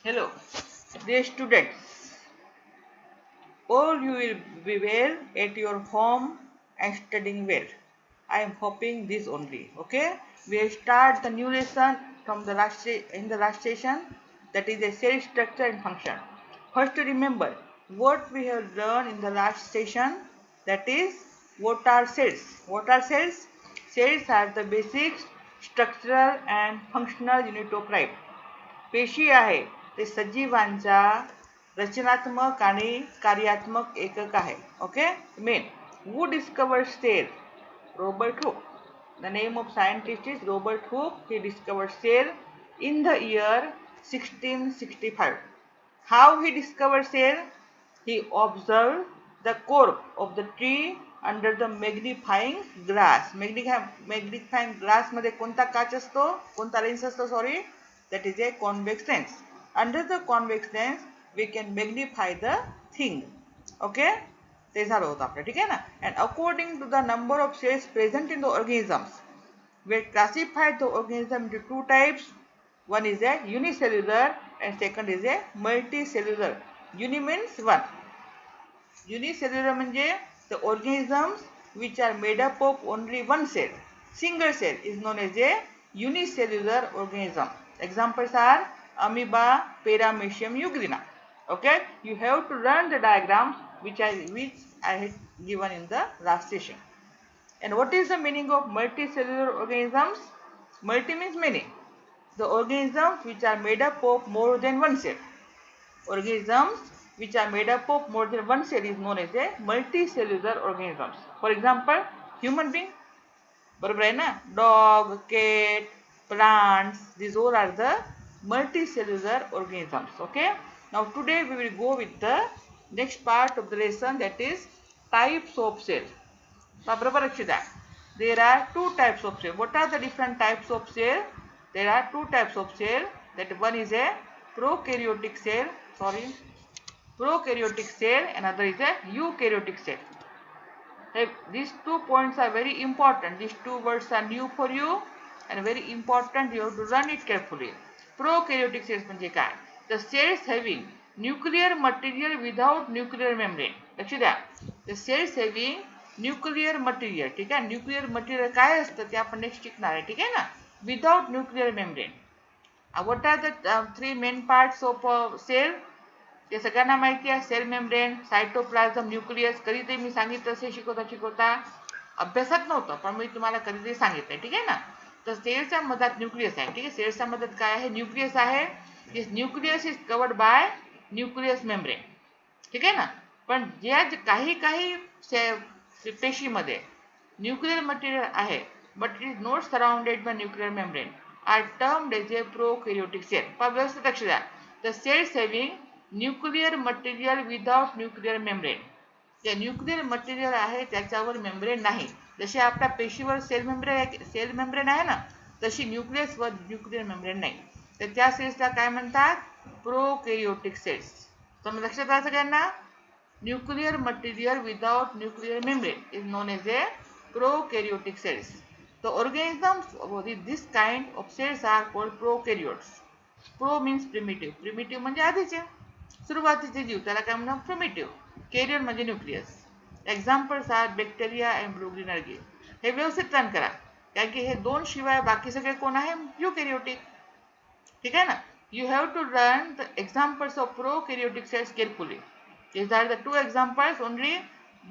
Hello, dear students. All you will be well at your home and studying well. I am hoping this only. Okay, we will start the new lesson from the in the last session. That is a cell structure and function. First, remember what we have learned in the last session. That is, what are cells? What are cells? Cells are the basic structural and functional unit of life. पेशी आहे ते सजीवांचा रचनात्मक आणि कार्यात्मक एकक आहे. Okay, main who discovered cell? Robert Hooke. The name of scientist is Robert Hooke. He discovered cell in the year 1665. How he discovered cell? He observed the cork of the tree under the magnifying glass. Magnifying glass मध्ये कोणता काच असतो, कोणता lens असतो, sorry, that is a convex lens. Under the convex lens we can magnify the thing. Okay, ते झालं होतं आपलं, ठीक आहे ना. And according to the number of cells present in the organisms, we classified the organism into two types. One is a unicellular and second is a multicellular. Uni means one. Unicellular म्हणजे the organisms which are made up of only one cell. Single cell is known as a unicellular organism. Examples are amoeba, paramecium, euglena. Okay, you have to learn the diagrams which I had given in the last session. And what is the meaning of multicellular organisms? Multi means many. The organisms which are made up of more than one cell. Organisms which are made up of more than one cell is known as a multicellular organisms. For example, human being, बरोबर आहे ना, dog, cat, plants, these all are the multicellular organisms. Okay, now today we will go with the next part of the lesson, that is types of cell. बरोबर लक्ष द्या. There are two types of cell. What are the different types of cell? There are two types of cell. That one is a prokaryotic cell, prokaryotic cell, another is a eukaryotic cell. These 2 points are very important. These two words are new for you and very important. You have to run it carefully. Prokaryotic cells म्हणजे काय? The cells having nuclear material without nuclear membrane. लक्ष द्या. The cells having nuclear material. ठीक आहे. Nuclear material काय असतं ते आपण नेक्स्ट शिकणार आहे. ठीक आहे ना. Without nuclear membrane. What are the three main parts of cell? ते सगळ्यांना माहिती आहे. Cell membrane, cytoplasm, nucleus. कधीतरी मी सांगितलं असे शिकवता अभ्यासात नव्हतं, पण मी तुम्हाला कधीतरी सांगितलंय. ठीक आहे ना. तर सेलच्या मधात न्यूक्लियस आहे. ठीक आहे, सेलच्या मधात काय आहे? न्यूक्लियस आहे. This nucleus is covered by nucleus membrane. ठीक आहे ना. पण ज्या काही पेशीमध्ये न्यूक्लियर मटेरियल आहे but it is not surrounded by nuclear membrane are termed as a prokaryotic cell. व्यवस्थित लक्ष द्या. The cells having nuclear material without nuclear membrane. जे न्यूक्लियर मटेरियल आहे त्याच्यावर मेम्ब्रेन नाही. जशी आपल्या पेशीवर सेल मेम्ब्रेन आहे ना, तशी न्यूक्लियसवर न्यूक्लियर मेम्ब्रेन नाही. तर त्या सेल्सला काय म्हणतात? Prokaryotic cells. तर लक्षात आलं सगळ्यांना. Nuclear material without nuclear membrane is known as a prokaryotic cells. The organisms of this kind of cells are called prokaryotes. Pro means primitive. Primitive म्हणजे आधीचे, सुरुवातीचे जीव, त्याला काय म्हणतात? प्रिमिटिव्ह. कॅरियर म्हणजे nucleus. Examples are bacteria and blue green algae. हे व्यवस्थित प्लॅन करा, कारण की हे दोन शिवाय बाकी सगळे कोण आहे? यूकॅरियोटिक. ठीक आहे ना. You have to learn the examples of prokaryotic cells carefully. These are the two examples only,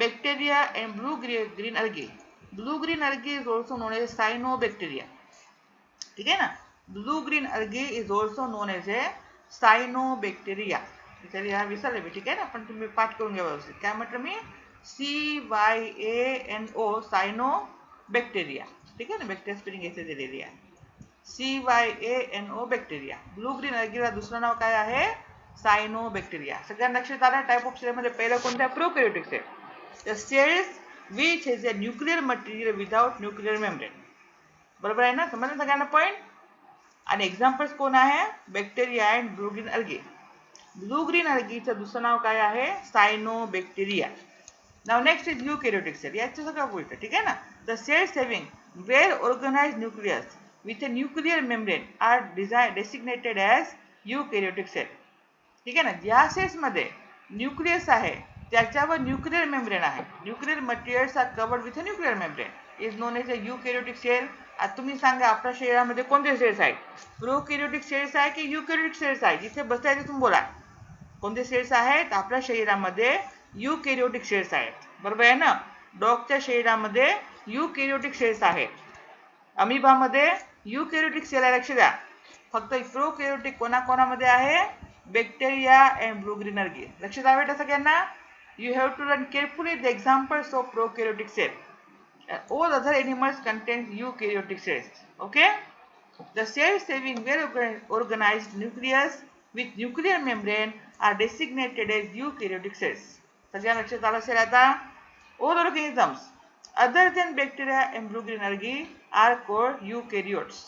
bacteria and blue green algae. Blue green algae is also known as cyanobacteria. ठीक आहे ना. Blue green algae is also known as a cyanobacteria. हा विसरले मी. ठीक आहे ना. पण तुम्ही पाठ करून घ्या व्यवस्थित. काय म्हटलं मी? CYANO, cyanobacteria. ठीक आहे ना. बॅक्टेरिया स्पेलिंग येथे दिलेली आहे. CYANO bacteria. ब्लू ग्रीन अल्गेला दुसरं नाव काय आहे? सायनोबॅक्टेरिया. सगळ्यांना लक्षात आलं. टाइप ऑफ सेल मध्ये पहिलं कोणत्या? Prokaryotic cell. The cells which has a nuclear material without nuclear membrane. बरोबर आहे ना. समजलं सगळ्यांना पॉइंट. आणि एक्झाम्पल्स कोण आहे? Bacteria and blue green algae. Blue green अल्गीचं दुसरं नाव काय आहे? Cyanobacteria. Now next is eukaryotic cell. याचं सगळं बोलतं. ठीक आहे ना. The cells having well organised nucleus with a nuclear membrane are designated as eukaryotic cell. ठीक आहे ना. ज्या सेल्स मध्ये न्यूक्लियस आहे त्याच्यावर न्यूक्लियर मेम्ब्रेन आहे. Nuclear materials are covered with a nuclear membrane is known as a eukaryotic cell. आता तुम्ही सांगा आपल्या शरीरामध्ये कोणते सेल्स आहेत? प्रोकॅरियोटिक सेल्स आहे की यूकॅरियोटिक सेल्स आहे? जिथे बसताय तुम्ही बोला. कोणते सेल्स आहेत आपल्या शरीरामध्ये? यूकॅरियोटिक सेल्स आहेत. बरोबर आहे ना. डॉगच्या शरीरामध्ये यूकॅरियोटिक सेल्स आहेत. अमिबामध्ये यूकॅरियोटिक सेल आहे. लक्ष द्या. फक्त प्रोकॅरियोटिक कोणाकोणामध्ये आहे? Bacteria and blue green algae. लक्ष द्यावे बेटा सगळ्यांना. You have to learn carefully the examples of prokaryotic cell. All other animals contain eukaryotic cells. Okay? The cells having well-organized nucleus with nuclear membrane are designated as eukaryotic cells. सगळ्या लक्षात आलं असेल आता. All organisms other than bacteria and blue green algae are called eukaryotes.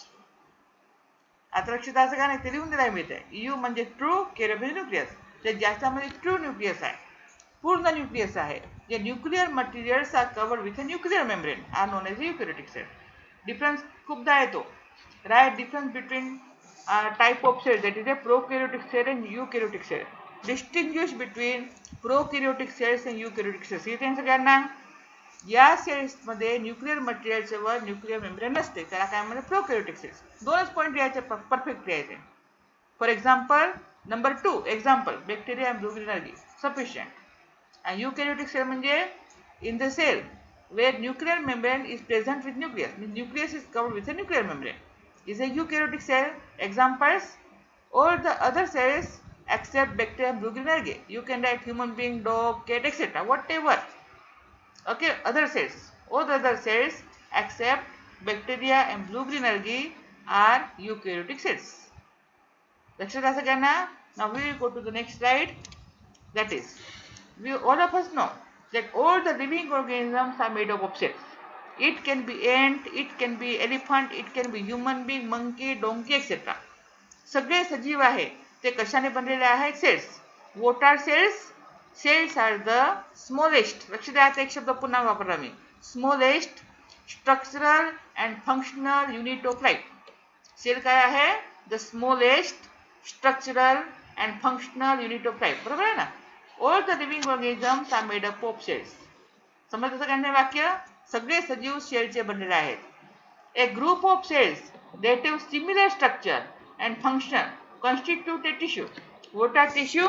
आता लक्षात असं का नाही ते लिहून दिलाय मी इथे. यू म्हणजे ट्रू, कॅरियो म्हणजे न्यूक्लियस. ते ज्याच्यामध्ये ट्रू न्यूक्लियस आहे, पूर्ण न्यूक्लियस आहे, जे nuclear materials are covered with a nuclear membrane are known as eukaryotic cell. Difference खूपदा येतो. Right difference between type of cell that is a prokaryotic cell and eukaryotic cell. Distinguish between prokaryotic cells and eukaryotic cells. इथे सगळ्यांना या सेल्समध्ये nuclear मटेरियलवर nuclear membrane नसते, त्याला काय म्हणतात? Prokaryotic cells. दोनच पॉईंट लिहायचे, परफेक्ट लिहायचे. For example number 2 example bacteria and blue green algae sufficient. And eukaryotic cell म्हणजे in the cell where nuclear membrane is present with nucleus, means nucleus is covered with a nuclear membrane, is a eukaryotic cell. Examples: all the other cells except bacteria and blue green algae. You can write human being, dog, cat, etc. whatever. Okay, other cells, all the other cells except bacteria and blue green algae are eukaryotic cells. लक्षात असं घ्या ना. Now we will go to the next slide. That is, we all of us know that all the living organisms are made up of cells. It can be ant, it can be elephant, it can be human being, monkey, donkey, etc. सगळे सजीव आहे ते कशाने बनलेले आहेत? Cells. What are cells? Cells are the smallest. लक्ष द्या, एक शब्द पुन्हा वापरला मी. Smallest structural and functional unit of life. Cell काय आहे? The smallest structural and functional unit of life. बरोबर आहे ना. All the living organisms are made up of cells. समजलं सगळ्यांना वाक्य? सगळे सजीव सेलचे बनलेले आहेत. A group of cells that have similar structure and function constitute a tissue. What are tissue?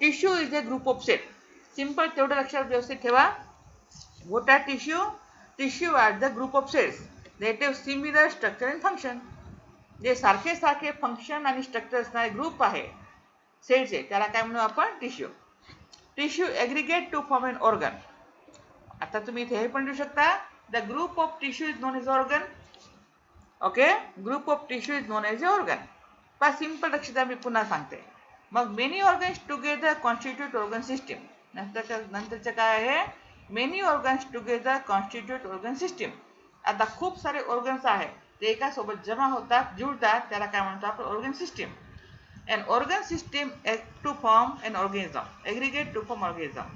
Tissue is a group of cells. Simple, तेवढं लक्षात व्यवस्थित ठेवा. What are tissue? Tissue are the group of cells that have similar structure and function. जे सारखे सारखे function आणि structure असणारे group आहे सेलचे, त्याला काय म्हणू आपण? Tissue. Tissue aggregate to form an organ. आता तुम्ही इथे हे पण लिहू शकता, the group of tissue is known as organ. Okay, group of tissue is known as organ. पण सिंपल लक्ष द्या, मी पुन्हा सांगते. मग many organs together constitute organ system. नंतरचं काय आहे? Many organs together constitute organ system. आता खूप सारे ऑर्गन्स आहेत, ते एका सोबत जमा होतात, जुळतात, त्याला काय म्हणतो आपण? Organ system. An organ system act to form an organism, aggregate to form organism.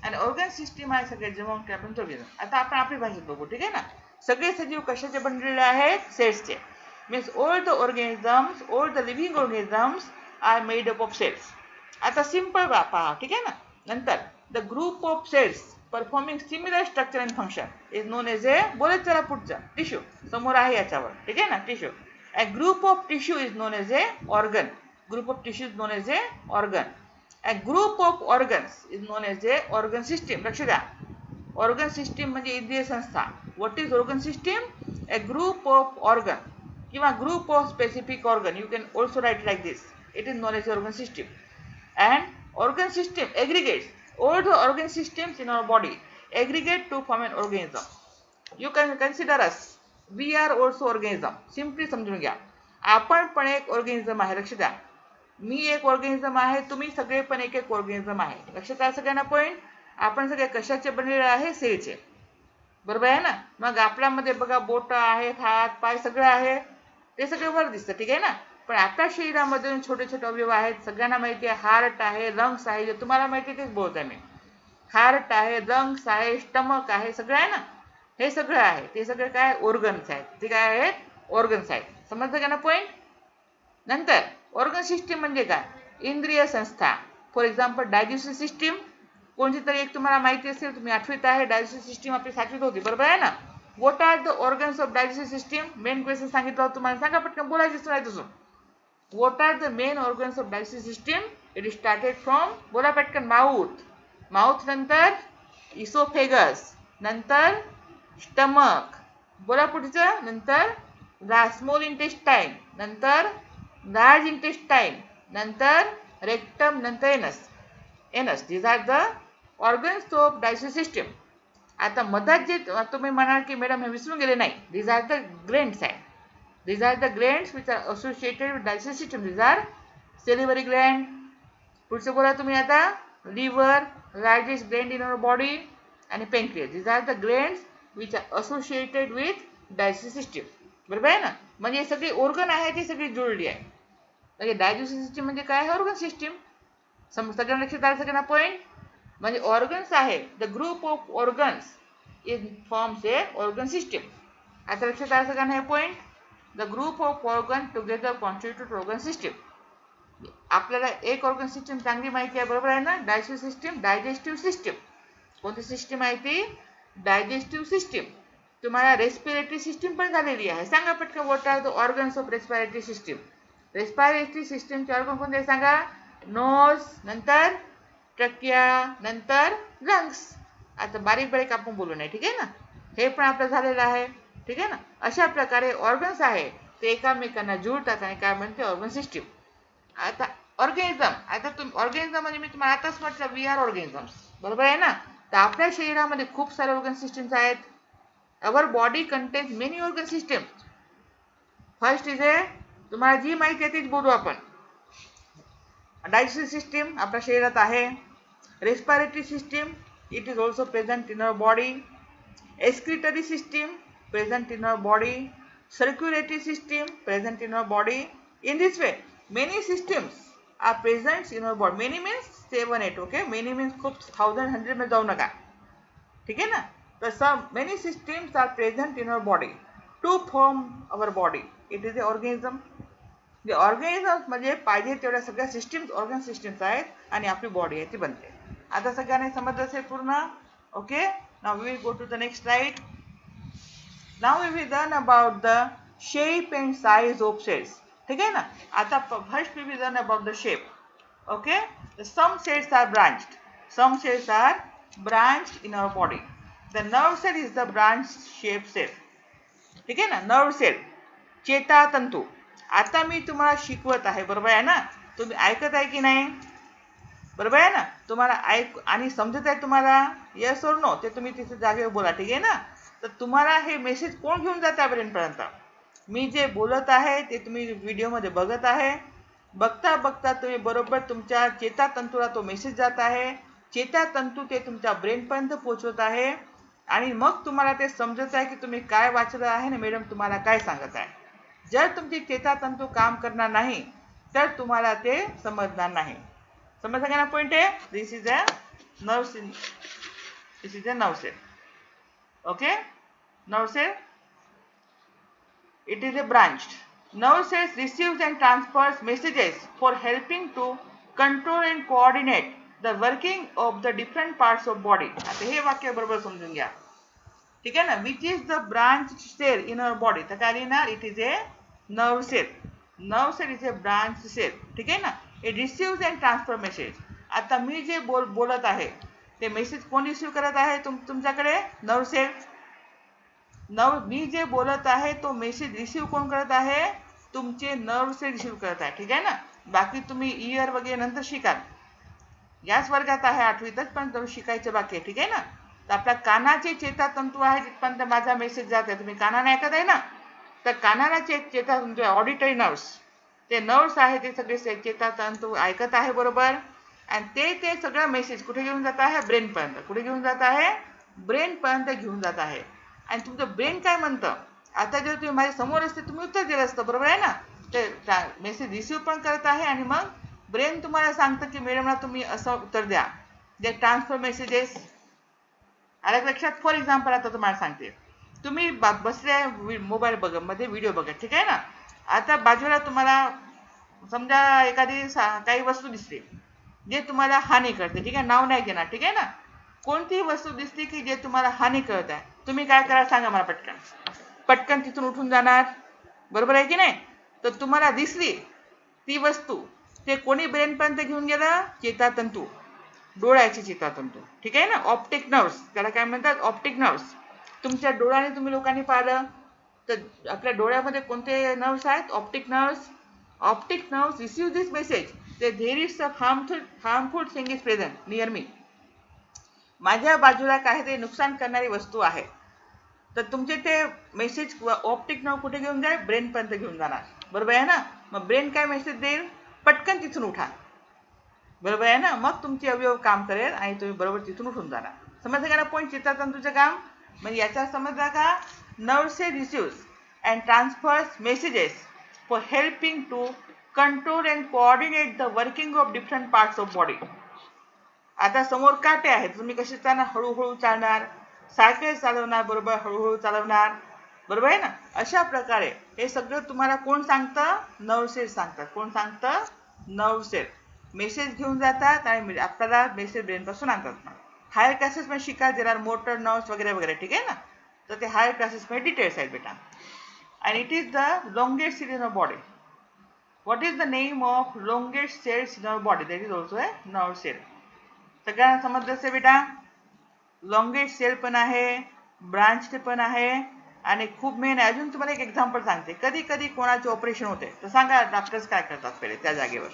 An organ system आहे सगळे जमा काय आपण organism. आता आपण आपली भाषेत बघू, ठीक आहे ना. सगळे सजीव कशाचे बनलेले आहेत? सेल्सचे. Means all the organisms, all the living organisms are made up of cells. आता सिंपल पहा, ठीक आहे ना. नंतर the group of cells performing similar structure and function is known as a, बोलत चला पुढचं, टिश्यू. समोर आहे याच्यावर, ठीक आहे ना, tissue. A group of tissue is known as a organ. Group of tissue is known as a organ. A group of organs is known as a organ system. लक्ष द्या, organ system म्हणजे इंद्रिय संस्था. What is organ system? A group of organ किंवा group of specific organ. You can also write like this. It is known as organ system. And organ system aggregates all the organ systems in our body aggregate to form an organism. You can consider us. We are also organism. Simply समजून घ्या, आपण पण एक organism आहे. लक्ष द्या, मी एक organism आहे, तुम्ही सगळे पण एक एक ऑर्गॅनिझम आहे. लक्षात आहे सगळ्यांना पॉईंट? आपण सगळे कशाचे बनलेले आहे? सेलचे. बरोबर आहे ना. मग आपल्यामध्ये बघा बोट आहेत, हात पाय सगळं आहे, ते सगळे वर दिसतं, ठीक आहे ना. पण आपल्या शरीरामध्ये छोटे छोटे अवयव आहेत, सगळ्यांना माहिती आहे. हार्ट आहे, लंग्स आहे, जे तुम्हाला माहिती आहे तेच बोलतोय मी. हार्ट आहे, लंग्स आहे, स्टमक आहे, सगळं आहे ना. हे सगळं आहे, ते सगळे काय? ऑर्गन्स आहेत. ते काय आहेत? ऑर्गन्स आहेत. समजतं का ना पॉईंट? नंतर ऑर्गन सिस्टीम म्हणजे काय? इंद्रिय संस्था. फॉर एक्झाम्पल डायजेस्टिव्ह सिस्टीम, कोणती तरी एक तुम्हाला माहिती असेल, तुम्ही आठवीत आहे, डायजेस्टिव्ह सिस्टीम आपली सातवीत होती, बरोबर आहे ना. What are the organs of digestive system? Main question सांगितलं होतं तुम्हाला, सांगा पटकन, बोलायचं नाही तसं. What are the main organs of digestive system? It is started from, बोला पटकन, माउथ. माउथ नंतर इसोफेगस, नंतर स्टमक, बोला पुढचं, नंतर स्मॉल इंटेस्टाईन, नंतर लार्ज इंटेस्टाईन, नंतर रेक्टम, नंतर anus. Anus, these are the organs of digestive system. आता मधात जे तुम्ही म्हणाल की मॅडम हे विसरून गेले, नाही, दीज आर द ग्लँड्स आहे. These are the glands which are associated with digestive system. These are salivary gland. पुढचं बोला तुम्ही आता, liver, largest gland in our body, आणि pancreas. These are the glands which are associated with digestive system. बरोबर आहे ना. म्हणजे सगळी ऑर्गन आहे ती सगळी जुळली आहे. म्हणजे डायजेस्टिव्ह सिस्टीम म्हणजे काय आहे? Organ system. सगळ्यांना लक्षात आलं सगळ्यांना पॉईंट? म्हणजे ऑर्गन्स आहे, the group of organs is forms a organ system. आता लक्षात आलं सगळ्यांना हे point? The group of organs together constitute organ system. आपल्याला एक ऑर्गन सिस्टीम चांगली माहिती आहे, बरोबर आहे ना. Digestive system, digestive system. कोणती सिस्टीम आहे ती? Digestive system. तुम्हाला रेस्पिरेटरी सिस्टीम पण झालेली आहे. सांगा पटकन, what are the organs of respiratory system? Respiratory सिस्टीमचे ऑर्गन कोणते सांगा? नोज, नंतर ट्रकिया, नंतर लंग्स. आता बारीक बारीक आपण बोलू नाही, ठीक आहे ना. हे पण आपलं झालेलं आहे, ठीक आहे ना. अशा प्रकारे ऑर्गन्स आहे ते एकामेकांना जुळतात आणि काय म्हणते? Organ system. आता ऑर्गॅनिझम, आता ऑर्गॅनिझम म्हणजे मी तुम्हाला आताच म्हटलं, वी आर ऑर्गॅनिझम्स, बरोबर आहे ना. तर आपल्या शरीरामध्ये खूप सारे ऑर्गन सिस्टीम्स आहेत. Our body contains many organ system. First is a, तुम्हाला जी माहिती आहे तीच बोलू आपण. डायजेस्टिव्ह सिस्टीम आपल्या शरीरात आहे. Respiratory system, it is also present in our body. Excretory system, present in our body. Circulatory system, present in our body. In this way, many systems are present in our body. Many means 7, 8, okay? Many means खूप 1000, 100 में जाऊ नका, ठीक है ना. तर some many systems are present in our body to form our body. It is a organism. The organisms म्हणजे पाहिजे तेवढ्या सगळ्या सिस्टीम्स, ऑर्गन सिस्टीम्स आहेत आणि आपली बॉडी आहे ती बनते. आता सगळ्यांना समजलं असेल पूर्ण, okay. Now we will go to the next slide. Now we will learn about the shape and size of cells. ठीक है ना. आता first we will learn about the shape. Okay. Some cells are branched. Some cells are branched in our body. The nerve cell is the branched shaped cell. ठीक है ना. Nerve cell, चेतातंतू. आता मी तुम्हाला शिकवत आहे, बरोबर आहे ना. तुम्ही ऐकत आहे की नाही? बरोबर आहे ना. तुम्हाला ऐक आणि समजत आहे तुम्हाला? येस और नो? ते तुम्ही तिथे जागेवर बोला, ठीक आहे ना. तर तुम्हाला हे मेसेज कोण घेऊन जात आहे पर्यंत? मी जे बोलत आहे ते तुम्ही व्हिडिओमध्ये बघत आहे. बघता बघता तुम्ही बरोबर तुमच्या चेतातंतूला तो मेसेज जात आहे. चेतातंतू ते तुमच्या ब्रेनपर्यंत पोहोचवत आहे आणि मग तुम्हाला ते समजत आहे की तुम्ही काय वाचलं आहे आणि मॅडम तुम्हाला काय सांगत आहे. जर तुमची चेतातंतू काम करणार नाही तर तुम्हाला ते समजणार नाही. समजलं का ना पॉईंट आहे? This is a nerve cell. This is a nerve cell. Okay, nerve cell, it is a branched. Nerve cells receives and transfers messages for helping to control and coordinate the working of the different parts of body. आता हे वाक्य बरोबर समजून घ्या, ठीक आहे ना. Which is the branched cell in our body? तर काय लिहिणार? It is a nerve cell. Nerve cell is a branched cell, ठीक आहे ना. It receives and transfer message. आता मी जे बोलत आहे ते मेसेज कोण रिसीव करत आहे तुमच्याकडे? Nerve sale. मी जे बोलत आहे तो मेसेज रिसीव कोण करत आहे? तुमचे नर्व सेल रिसीव करत आहे, ठीक आहे ना. बाकी तुम्ही इयर वगैरे नंतर शिकाल, याच वर्गात आहे 8वीतच, पण तुम्ही शिकायचं बाकी आहे, ठीक आहे ना. तर आपल्या कानाचे चेतातंतू आहे तिथपर्यंत माझा मेसेज जात आहे. तुम्ही कानाने ऐकत आहे ना. तर कानाला चेतातंतू, ऑडिटरी नर्व्स, ते नर्व्स आहे ते सगळे चेतातंतू ऐकत आहे, बरोबर. आणि ते सगळं मेसेज कुठे घेऊन जात आहे? ब्रेनपर्यंत. कुठे घेऊन जात आहे? ब्रेनपर्यंत घेऊन जात आहे. आणि तुमचं ब्रेन काय म्हणतं? आता जर तुम्ही माझ्या समोर असते तुम्ही उत्तर दिलं असतं, बरोबर आहे ना. ते मेसेज रिसीव पण करत आहे आणि मग ब्रेन तुम्हाला सांगतं की मॅडमला तुम्ही असं उत्तर द्या. जे ट्रान्सफर मेसेजेस आलं लक्षात. फॉर एक्झाम्पल आता तुम्हाला सांगते, तुम्ही बसल्या मोबाईल मध्ये व्हिडिओ बघा, ठीक आहे ना. आता बाजूला तुम्हाला समजा एखादी काही वस्तू दिसते, जे तुम्हाला हानी करते, ठीक आहे, नाव नाही घेणार, ठीक आहे ना. कोणतीही वस्तू दिसली की जे तुम्हाला हानी करत आहे, तुम्ही काय करा सांगा मला पटकन. पटकन तिथून उठून जाणार, बरोबर आहे की नाही. तर तुम्हाला दिसली ती वस्तू, ते कोणी ब्रेनपर्यंत घेऊन गेलं, चेतातंतू, डोळ्याचे चेतातंतू, ठीक आहे ना. ऑप्टिक नर्व्स त्याला काय म्हणतात, ऑप्टिक नर्व्स. तुमच्या डोळ्याने तुम्ही लोकांनी पाहिलं तर आपल्या डोळ्यामध्ये कोणते नर्व्स आहेत, optic nerves. Optic nerves receive this message that there is some harmful thing is present near me. माझ्या बाजूला काहीतरी नुकसान करणारी वस्तू आहे. तर तुमचे ते मेसेज ऑप्टिक नर्व कुठे घेऊन जाईल, ब्रेनपर्यंत घेऊन जाणार, बरोबर आहे ना. मग ब्रेन काय मेसेज देईल, पटकन तिथून उठा, बरोबर आहे ना. मग तुमचे अवयव काम करेल आणि तुम्ही बरोबर तिथून उठून जाणार. समजलं का ना पॉईंट, चेतातंतूचं काम. म्हणजे याचा समजला का, nerve cell receives and transfers messages for helping to control and coordinate the working of different parts of body. आता समोर काटे आहेत, तुम्ही कसे चालणार, हळूहळू चालणार, सायकल चालवणार, बरोबर हळूहळू चालवणार, बरोबर आहे ना. अशा प्रकारे हे सगळं तुम्हाला कोण सांगतं, नर्व सेल सांगतात. कोण सांगतं, नर्व सेल. मेसेज घेऊन जातात आणि आपल्याला मेसेज ब्रेनपासून आणतात. हायर क्लासेसमध्ये शिका, देर आर मोटर नर्व्स वगैरे वगैरे, ठीक आहे ना. तर ते हायर क्लासेसमध्ये डिटेल्स आहेत बेटा. आणि it is the longest cell in a body. What is the name of longest cells in our body? That is also a nerve cell. सगळ्यांना समजलं असेल बेटा. लॉंगेस्ट सेल पण आहे, ब्रांच पण आहे आणि खूप मेन आहे. अजून तुम्हाला एक एक्झाम्पल सांगते. कधी कधी कोणाचे ऑपरेशन होते तर सांगा डॉक्टर्स काय करतात, पहिले त्या जागेवर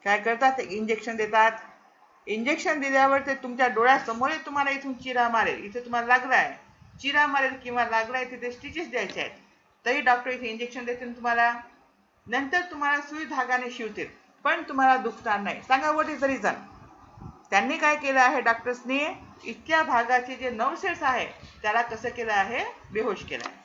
काय करतात, एक इंजेक्शन देतात. इंजेक्शन दिल्यावर ते तुमच्या डोळ्यासमोर तुम्हाला इथून चिरा मारेल, इथे तुम्हाला लागलाय चिरा मारेल किंवा लागलाय तिथे स्टिचेस द्यायचे आहेत, तरी डॉक्टर इथे इंजेक्शन देतील तुम्हाला. नंतर तुम्हाला सुई धागाने शिवतील, पण तुम्हाला दुखणार नाही. सांगा व्हॉट इज द रिझन. त्यांनी काय केलं आहे, डॉक्टर्सनी इतक्या भागाचे जे नर्व सेल्स आहे त्याला कसं केलं आहे, बेहोश केलं आहे.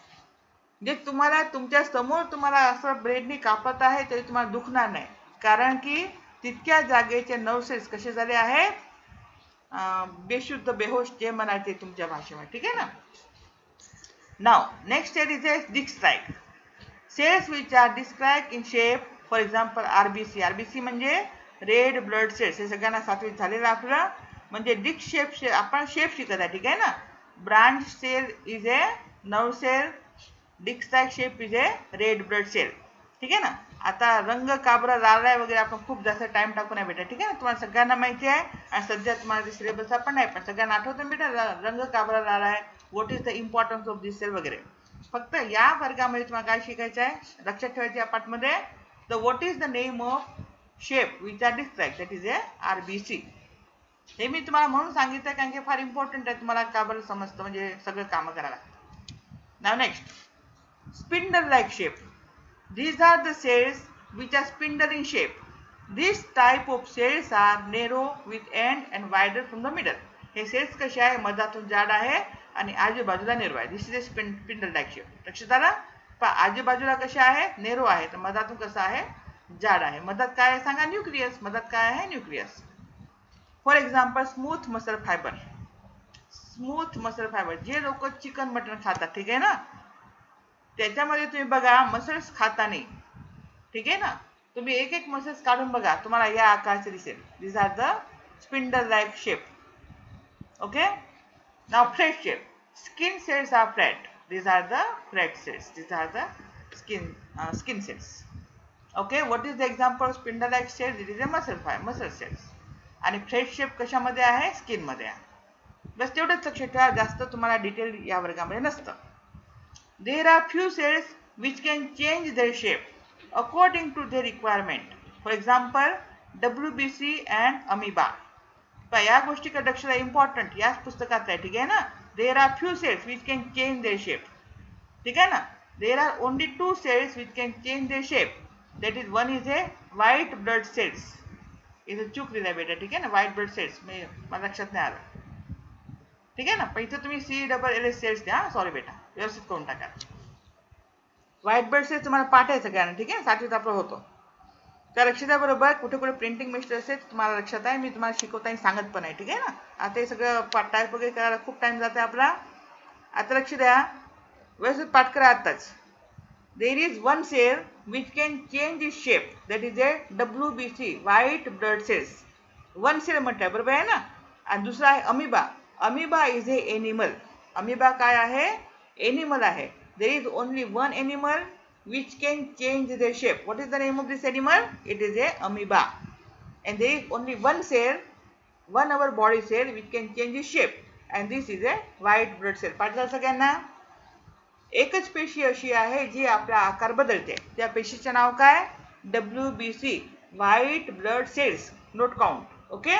जे तुम्हाला तुमच्या समोर तुम्हाला असं ब्रेडनी कापत आहे तरी तुम्हाला दुखणार नाही, कारण की तितक्या जागेचे नर्व सेल्स कसे झाले आहेत, बेशुद्ध, बेहोश, जे म्हणायचे तुमच्या भाषेमध्ये, ठीक आहे ना. Now next stage is a disc strike. Cells which are described in shape, for example RBC. RBC म्हणजे रेड ब्लड सेल्स. हे सगळ्यांना सातवीत झालेलं आपलं. म्हणजे डिस्क शेप, आपण शेप शिकत आहे, ठीक आहे ना. Branch cell is a nerve cell, disc strike shape is a red blood cell, ठीक आहे ना. आता रंग काबरा लाल वगैरे आपण खूप जास्त टाइम टाकू नाही बेटा, ठीक आहे ना. तुम्हाला सगळ्यांना माहिती आहे आणि सध्या तुम्हाला सिलेबस आपण नाही, पण सगळ्यांना आठवतं बेटा, रंग काबरा लाल आहे, what is the importance of this cell वगैरे. फक्त या वर्गामध्ये तुम्हाला काय शिकायचं आहे, लक्षात ठेवायचं या पार्टमध्ये, the what is the name of shape which are describe, that is a RBC. हे मी तुम्हाला म्हणून सांगितलं कारण की फार इम्पॉर्टंट आहे, तुम्हाला का बरं समजतं, म्हणजे सगळं कामं करायला लागतं. Now next, spindle like shape. These are the cells which are spindle in shape. This type of cells are narrow with end and wider from the middle. हे सेल्स कसे आहे, मधातून जाड आहे आणि आजूबाजूला नेरो आहे. This is a spindle like shape. लक्षात आलं. आजूबाजूला कसे आहे, नेरो आहे, तर मधातून कसं आहे, जाड आहे. मधात काय आहे सांगा, न्यूक्लियस. मधात काय आहे, nucleus. For example smooth muscle fibre. Smooth muscle fibre, जे लोक चिकन मटन खातात, ठीक आहे ना, त्याच्यामध्ये तुम्ही बघा मसल्स खाताना, ठीक आहे ना, तुम्ही एक एक मसल्स काढून बघा, तुम्हाला या आकारचे दिसेल. This are the spindle like shape. Okay. Now flat shape. Skin cells are flat. These are the flat cells. These are the skin cells. Okay. What is the example of spindle like cells? It is a muscle cells. आणि flat shape कशामध्ये आहे, skin मध्ये आहे. बस तेवढंच लक्षात ठेवा, जास्त तुम्हाला डिटेल या वर्गामध्ये नसतं. There are few cells which can change their shape according to their requirement. For example, WBC and amoeba. या गोष्टीकडे लक्ष द्या, इम्पॉर्टंट, याच पुस्तकात आहे, ठीक आहे ना. There are few cells which can change their shape. ठीक आहे ना. There are only two cells which can change their shape. That is, one is a white blood cells. इथे चूक दिलाय बेटा, ठीक आहे ना, व्हाईट ब्लड सेल्स, मला लक्षात नाही आलं, ठीक आहे ना. पण इथे तुम्ही CLLS सेल्स द्या, सॉरी बेटा, व्यवस्थित करून टाका. व्हाईट ब्लड सेल्स तुम्हाला पाठ आहे सगळ्यांना, ठीक आहे, सातवीत आपलं होतो. त्या लक्षात आहे बरोबर. कुठे कुठे प्रिंटिंग मिस्टेक असेल तुम्हाला लक्षात आहे, मी तुम्हाला शिकवताना सांगत पण आहे, ठीक आहे ना. आता हे सगळं टाईप वगैरे करायला खूप टाइम जाते आपला. आता लक्ष द्या, व्यवस्थित पाठ करा आत्ताच. There is one cell which can change its shape, that is a WBC, white blood cells. One cell म्हटलं बरोबर आहे ना. आणि दुसरा आहे amoeba. Amoeba is a animal. Amoeba काय आहे? एनिमल आहे. There is only one animal which can change their shape. What is the name of this animal? It is a amoeba. And there is only one cell, one our body cell which can change its shape. And this is a white blood cell. पाठ झालं सगळ्यांना? एकच पेशी अशी आहे जी आपला आकार बदलते. त्या पेशीचे नाव काय? WBC, white blood cells. Note count. Okay.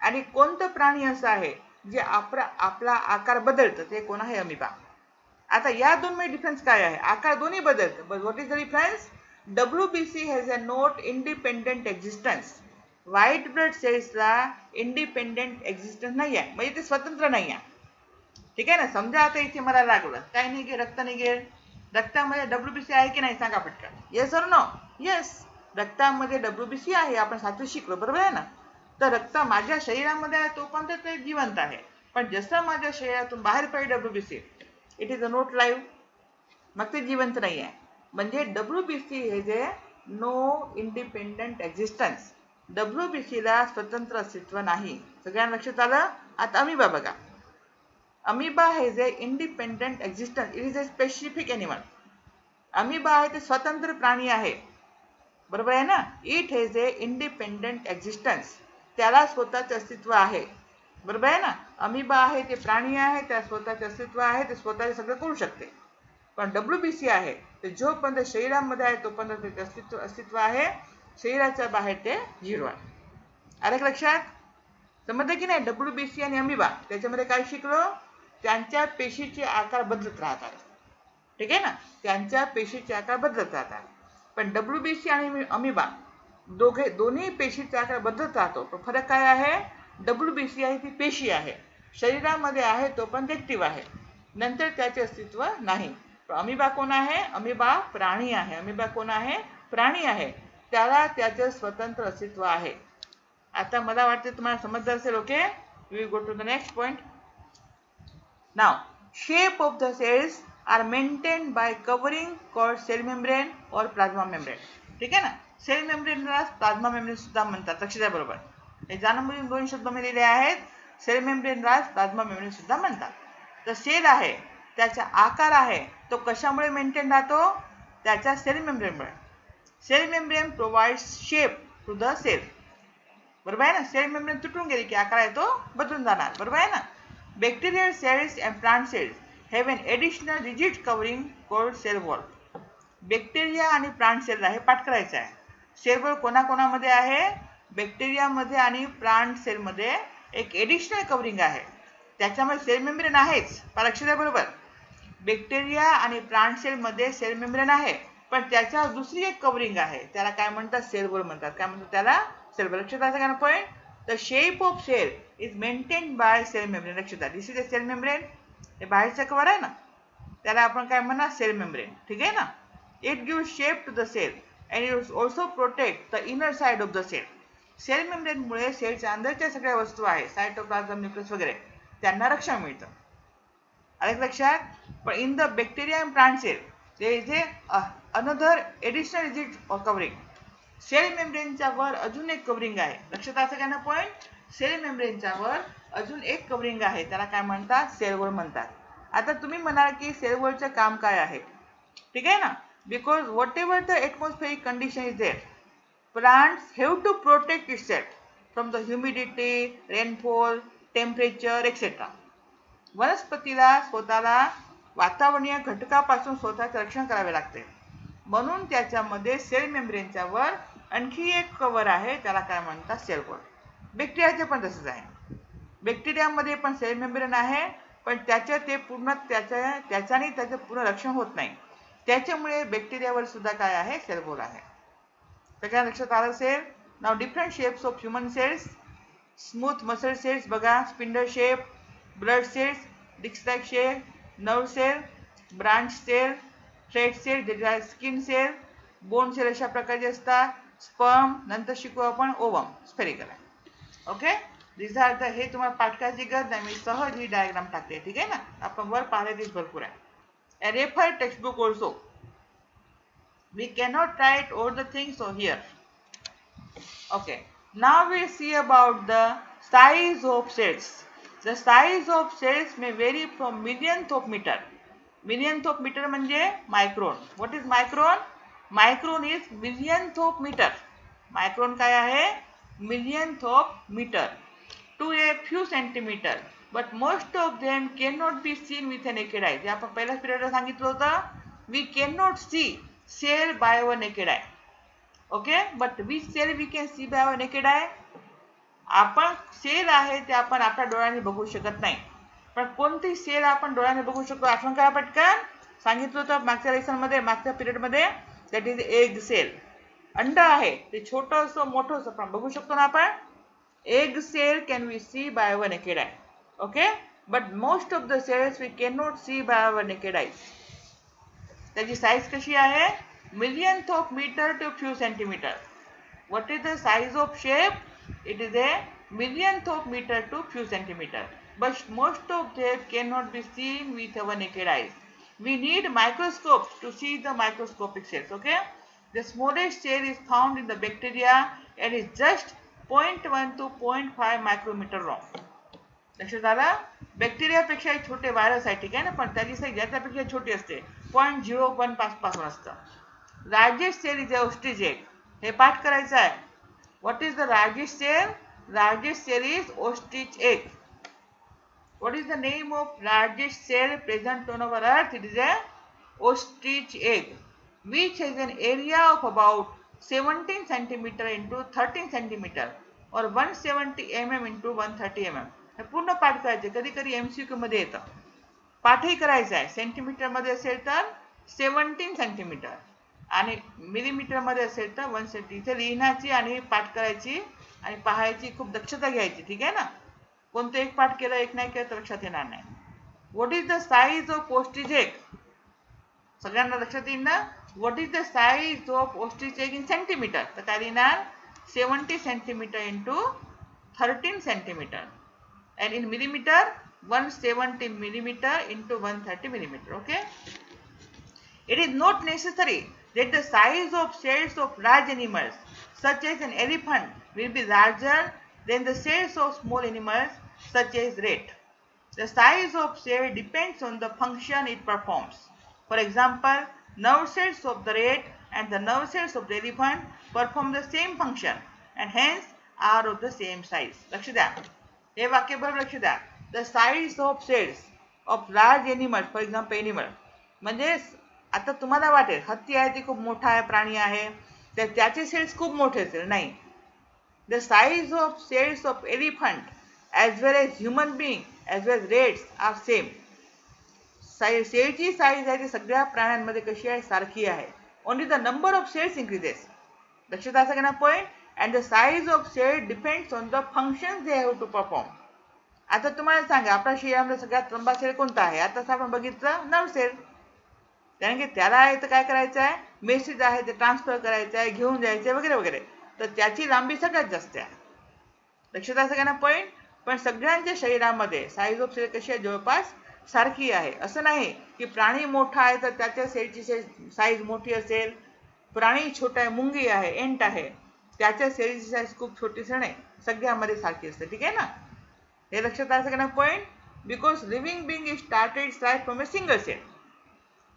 आणि कोणतं प्राणी असं आहे जे आपला आकार बदलतं? ते कोण आहे? अमिबा. आता या दोन मध्ये डिफरन्स काय आहे? आकार दोन्ही बदलतं. But what is the difference? WBC has a not independent existence. White blood सेल्सला इंडिपेंडेंट एक्झिस्टन्स नाही आहे, म्हणजे ते स्वतंत्र नाही आहे. ठीक आहे ना. समजा आता इथे मला लागलं, काय निघेल? रक्त निघेल. रक्तामध्ये WBC आहे की नाही सांगा पटकन. येस और नो? येस. रक्तामध्ये WBC आहे. आपण सातवी शिकलो बरोबर आहे ना. तर रक्त माझ्या शरीरामध्ये आहे तोपर्यंत ते जिवंत आहे. पण जसं माझ्या शरीरातून बाहेर पडेल WBC, it is a not live. मग ते जिवंत नाही आहे. म्हणजे WBC हे जे नो इंडिपेंडेंट एक्झिस्टन्स. WBC ला स्वतंत्र अस्तित्व नाही. सगळ्यांना लक्षात आलं? आता अमिबा बघा. Amoeba has a independent existence. It is a specific animal. Amoeba आहे ते स्वतंत्र प्राणी आहे. बरोबर आहे ना. It has a independent existence. त्याला स्वतःचे अस्तित्व आहे. बरोबर आहे ना. अमिबा आहे ते प्राणी आहे, त्याला स्वतःचे अस्तित्व आहे, ते स्वतःचे सगळं करू शकते. पण WBC आहे ते जोपर्यंत शरीरामध्ये आहे तोपर्यंत त्याचे अस्तित्व आहे. शरीराच्या बाहेर ते झिरो आहे. आलं का लक्षात? समजलं की नाही? WBC आणि अमिबा त्याच्यामध्ये काय शिकलो? त्यांच्या पेशीचे आकार बदलत राहतात. ठीक आहे ना. त्यांच्या पेशीचे आकार बदलत राहतात. पण WBC आणि अमिबा दोन्ही पेशीचे आकार बदलत राहतो. पण फरक काय आहे? WBC आहे ती पेशी आहे, शरीरामध्ये आहे तोपर्यंत ऍक्टिव्ह आहे, नंतर त्याचे अस्तित्व नाही. अमिबा कोण आहे? अमिबा प्राणी आहे. अमिबा कोण आहे? प्राणी आहे. त्याला त्याचे स्वतंत्र अस्तित्व आहे. आता मला वाटते तुम्हाला समजलं असेल. Okay. We go to the next point. Now shape of the cells are maintained by covering called cell membrane or plasma membrane. ठीक आहे ना. सेल मेम्ब्रेनला प्लाझ्मा मेम्ब्रेन सुद्धा म्हणतात. लक्ष द्या बरोबर. हे जाणून दोन शब्द मी लिहिले आहेत. सेल मेम्ब्रेनला प्लाझ्मा मेम्ब्रेन सुद्धा म्हणतात. तर सेल आहे त्याचा आकार आहे तो कशामुळे मेंटेन राहतो? त्याच्या सेल मेम्ब्रेनमुळे. Cell membrane provides shape to the cell. बरोबर आहे ना. सेल मेम्ब्रेन तुटून गेली की आकार आहे तो बदलून जाणार. बरोबर आहे ना. Bacterial cells and plant cells have an additional rigid covering called cell wall. Bacteria आणि प्लांट सेल आहे पाठ करायचा आहे. सेल वॉल कोणाकोणामध्ये आहे? बॅक्टेरियामध्ये आणि प्लांट सेलमध्ये एक एडिशनल कवरिंग आहे. त्याच्यामध्ये सेल मेम्ब्रेन आहेच. लक्ष द्या बरोबर. बॅक्टेरिया आणि प्लांट सेलमध्ये सेल मेम्ब्रेन आहे, पण त्याच्यावर दुसरी एक कवरिंग आहे. त्याला काय म्हणतात? सेल वॉल म्हणतात. काय म्हणतात त्याला? Cell wall. लक्षात आलं का point? The shape of cell is maintained by cell membrane. लक्षात आलं. This is a cell membrane. हे बाहेरचं कवर आहे ना, त्याला आपण काय म्हणणार? Cell membrane. ठीक आहे ना. It gives shape to the cell and it also protect the inner side of the cell. Cell मेम्ब्रेनमुळे सेलच्या अंदरच्या सगळ्या वस्तू आहे, सायटोप्लाझम, न्यूक्लियस वगैरे, त्यांना रक्षण मिळतं. आलं लक्षात? पण in the bacteria and plant cell there is another additional rigid covering. Cell मेम्ब्रेनच्या वर अजून एक कवरिंग आहे. लक्षात असं का ना पॉइंट? सेल मेम्ब्रेनच्या वर अजून एक कवरिंग आहे, त्याला काय म्हणतात? सेल वॉल म्हणतात. आता तुम्ही म्हणाल की सेल वॉलचे काम काय आहे? ठीक आहे ना. Because whatever the atmospheric condition is there, plants have to protect itself from the humidity, rainfall, temperature, etc. वनस्पतीला स्वतःला वातावरणीय घटकापासून स्वतःचे रक्षण करावे लागते. म्हणून त्याच्यामध्ये सेल मेम्ब्रेनच्या वर आणखी एक कव्हर आहे, त्याला काय म्हणतात? Sale wall. बॅक्टेरियाचे पण तसंच आहे. बॅक्टेरियामध्ये पण सेल मेम्ब्रेन आहे, पण त्याच्याने त्याचे पूर्ण रक्षण होत नाही. त्याच्यामुळे बॅक्टेरियावर सुद्धा काय आहे? सेल वॉल आहे. सगळ्या लक्षात आलं असेल. Now different shapes of human cells. Smooth muscle cells बघा, spindle shape, blood cells, disc like shape, nerve cell, branch cell, thread cell, skin cell, bone cell अशा प्रकारचे असतात. स्पर्म, नंतर शिकू आपण ओवम, स्फेरिकल आहे. ओके. दिस आर द, हे तुम्हाला पाठ करायची गरज नाही, मी सहज ही डायग्राम टाकते. ठीक आहे ना. आपण वर पाहिले तेच भरपूर आहे. Uh refer textbook also. We cannot write all the things so here. Okay. Now we see about the size of cells. The size of cells may vary from millionth of meter. Millionth of meter म्हणजे micron. What is micron? Micron is millionth of meter. Micron काय आहे? Millionth of meter to a few centimeter. But most of them cannot be seen with a naked eye. जे आपण पहिल्याच पिरियडला सांगितलं होतं, we cannot see cell by our naked eye. Okay, but which cell we can see by our naked eye? आपण sale आहे ते आपण आपल्या डोळ्याने बघू शकत नाही, पण कोणती सेल आपण डोळ्याने बघू शकतो? आठवण करा पटकन. सांगितलं होतं मागच्या लेसन मध्ये, मागच्या पिरियड मध्ये. That is egg cell. अंड आहे ते छोटं असो मोठं असो पण बघू शकतो ना आपण. Egg cell can we see by our naked eye. Okay, but most of the cells we can not see by our naked eye. त्याची साईज कशी आहे? millionth of meter to few centimeter. What is the size of shape? It is a millionth of meter to few centimeter. But most of them cannot be seen with our naked eyes. We need microscopes to see the microscopic cells. Okay, the smallest cell is found in the bacteria and is just 0.1 to 0.5 micrometer long. लक्षात आलं? बॅक्टेरियापेक्षा छोटे virus आहे, ठीक आहे ना, पण त्याची size याच्यापेक्षा छोटी असते. 0.01 पासून असतं. Largest cell is ostrich egg. हे पाठ करायचं आहे. What is the largest cell? Largest cell is ostrich egg. What is the name of largest cell present on our earth? It is a ostrich egg, which has an area of about 17 centimeter into 13 centimeter or 170 mm into 130 mm. हे पूर्ण पाठ करायचे. कधी कधी MCQ मध्ये येतं. पाठही करायचा आहे. सेंटीमीटर मध्ये असेल तर 17 सेंटीमीटर आणि मिलीमीटर मध्ये असेल तर 1 सेंटी. इथे लिहिण्याची आणि पाठ करायची आणि पाहायची खूप दक्षता घ्यायची, ठीक आहे ना. कोणतं एक पाठ केलं एक नाही केलं तर लक्षात येणार नाही. What is the size of ostrich egg? सगळ्यांना लक्षात येईल ना. What is the size of ostrich egg in centimetre? तर काय लिहिणार? 70 centimetre into 13 centimetre. and in millimeter 170 millimeter into 130 millimeter. Okay, it is not necessary that the size of cells of large animals such as an elephant will be larger than the cells of small animals such as rat. The size of cell depends on the function it performs. For example, nerve cells of the rat and the nerve cells of the elephant perform the same function and hence are of the same size. लक्ष द्या, हे वाक्य बरोबर लक्ष द्या. The size of cells of large animal, for example animal म्हणजे आता तुम्हाला वाटेल हत्ती आहे ती खूप मोठा आहे प्राणी आहे तर त्याचे सेल्स खूप मोठे असेल. नाही. The size of cells of elephant as well as human being as well as rats are same. सेलची साईज आहे ती सगळ्या प्राण्यांमध्ये कशी आहे? सारखी आहे. Only the number of cells increases. लक्षात असं का ना point. and the size of cell depends on the functions they have to perform. आता तुम्हाला सांगा आपल्या शरीरामध्ये सगळ्यात लंबा सेल कोणता आहे? आताच आपण बघितलं नर्व सेल. कारण की त्याला आहे तर काय करायचं आहे? मेसेज आहे ते ट्रान्सफर करायचं आहे, घेऊन जायचं वगैरे वगैरे, तर त्याची लांबी सगळ्यात जास्त आहे. लक्षात असं का ना पॉईंट. पण सगळ्यांच्या शरीरामध्ये साईज ऑफ सेल कशी आहे? जवळपास सारखी आहे. असं नाही की प्राणी मोठा आहे तर त्याच्या सेलची साईज मोठी असेल, प्राणी छोटा आहे मुंगी आहे एंट आहे त्याच्या सेलची साईज खूप छोटी असेल, नाही, सगळ्यामध्ये सारखी असते, ठीक आहे ना. हे लक्षात आलं ना point. Because living being is started life from a single cell.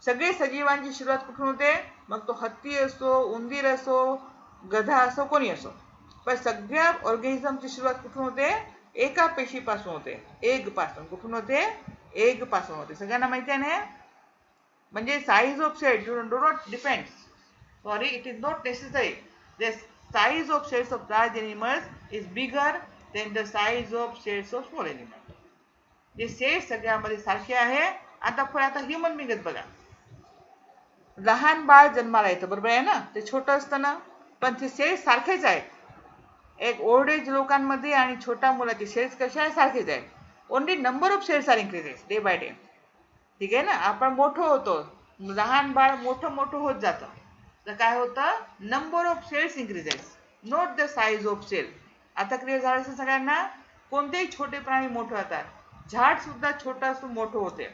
सगळे सजीवांची सुरुवात कुठून होते? मग तो हत्ती असो, उंदीर असो, गधा असो, कोणी असो, पण सगळ्या ऑर्गॅनिझमची सुरुवात कुठून होते? एका पेशीपासून होते, एग पासून. कुठून होते? एग पासून होते. सगळ्यांना माहिती आहे ना. म्हणजे size of cell do not depend, sorry, it is not necessary. The size of cells of large animals is bigger than the size of cells of small animals. जे सेल्स सगळ्यामध्ये सारखे आहे. आता ह्युमन बिंगच बघा. लहान बाळ जन्माला येतं, बरोबर आहे ना, ते छोटं असतं ना, पण ते सेल्स सारखेच आहेत. एक ओल्ड एज लोकांमध्ये आणि छोट्या मुलाचे सेल्स कसे आहे? सारखेच आहेत. Only number of cells are increases day by day, ठीक आहे ना. आपण मोठं होतो, लहान बाळ मोठं मोठं होत जातं, तर काय होतं? Number of cells increases, not the size of cell. आता क्लिअर झालं असेल सगळ्यांना. कोणतेही छोटे प्राणी मोठे होतात, झाड सुद्धा छोटा असून मोठं होते,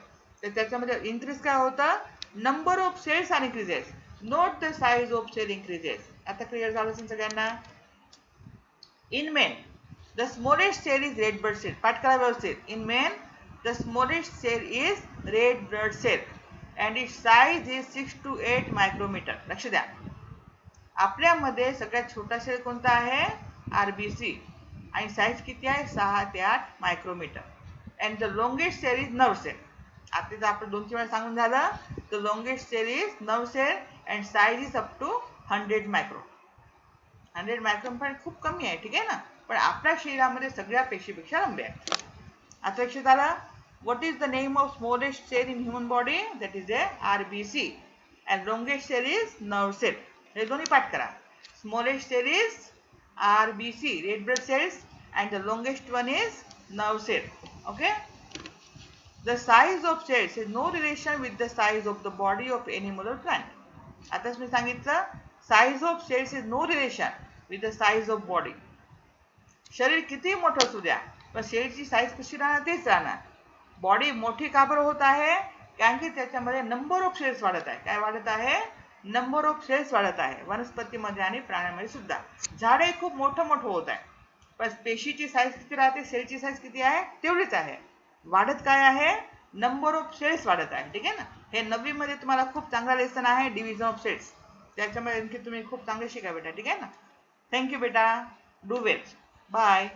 तर त्याच्यामध्ये इन्क्रीज काय होतं? Number of cells are increases, not the size of cell increases. आता क्लिअर झालं असेल सगळ्यांना. In men, the smallest cell is red blood cell. पाठ करा व्यवस्थित. In men, the smallest cell is red blood cell and its size is 6 to 8 micrometer. लक्ष द्या. आपल्यामध्ये सगळ्यात छोटा सेल कोणता आहे? RBC आणि साईज किती आहे? 6 ते 8 micrometre. And the longest cell is nerve cell. आता जर आपण 2-3 वेळा सांगून झालं, the longest cell is nerve cell and size is up to 100 micro. 100 micron पण खूप कमी आहे, ठीक आहे ना. पण आपल्या शरीरामध्ये सगळ्या पेशीपेक्षा लांबे आहे. आता लक्षात आलं. What is the name of smallest cell in human body? That is a RBC. And longest cell is nerve cell. हे दोन्ही पाठ करा. Smallest cell is RBC, red blood cells, and the longest one is nerve cell. Okay? The size of cells is no relation with the size of the body of animal or plant. आताच मी सांगितलं, size of cells is no relation with the size of body. शरीर किती मोठं असू द्या, पण सेलची size कशी राहणार? तेच राहणार. बॉडी मोठी का बरं होत आहे? कारण की त्याच्यामध्ये नंबर ऑफ सेल्स वाढत आहे. काय वाढत आहे? नंबर ऑफ सेल्स वाढत आहे. वनस्पतीमध्ये आणि प्राण्यामध्ये सुद्धा. झाडे खूप मोठं मोठं होत आहे, पण पेशीची साईज किती राहते? सेलची साईज किती आहे? तेवढीच आहे. वाढत काय आहे? नंबर ऑफ सेल्स वाढत आहे, ठीक आहे ना. हे 9वी मध्ये तुम्हाला खूप चांगला लेसन आहे, डिव्हिजन ऑफ सेल्स. त्याच्यामध्ये आणखी तुम्ही खूप चांगले शिका बेटा, ठीक आहे ना. थँक्यू बेटा. Do well. बाय.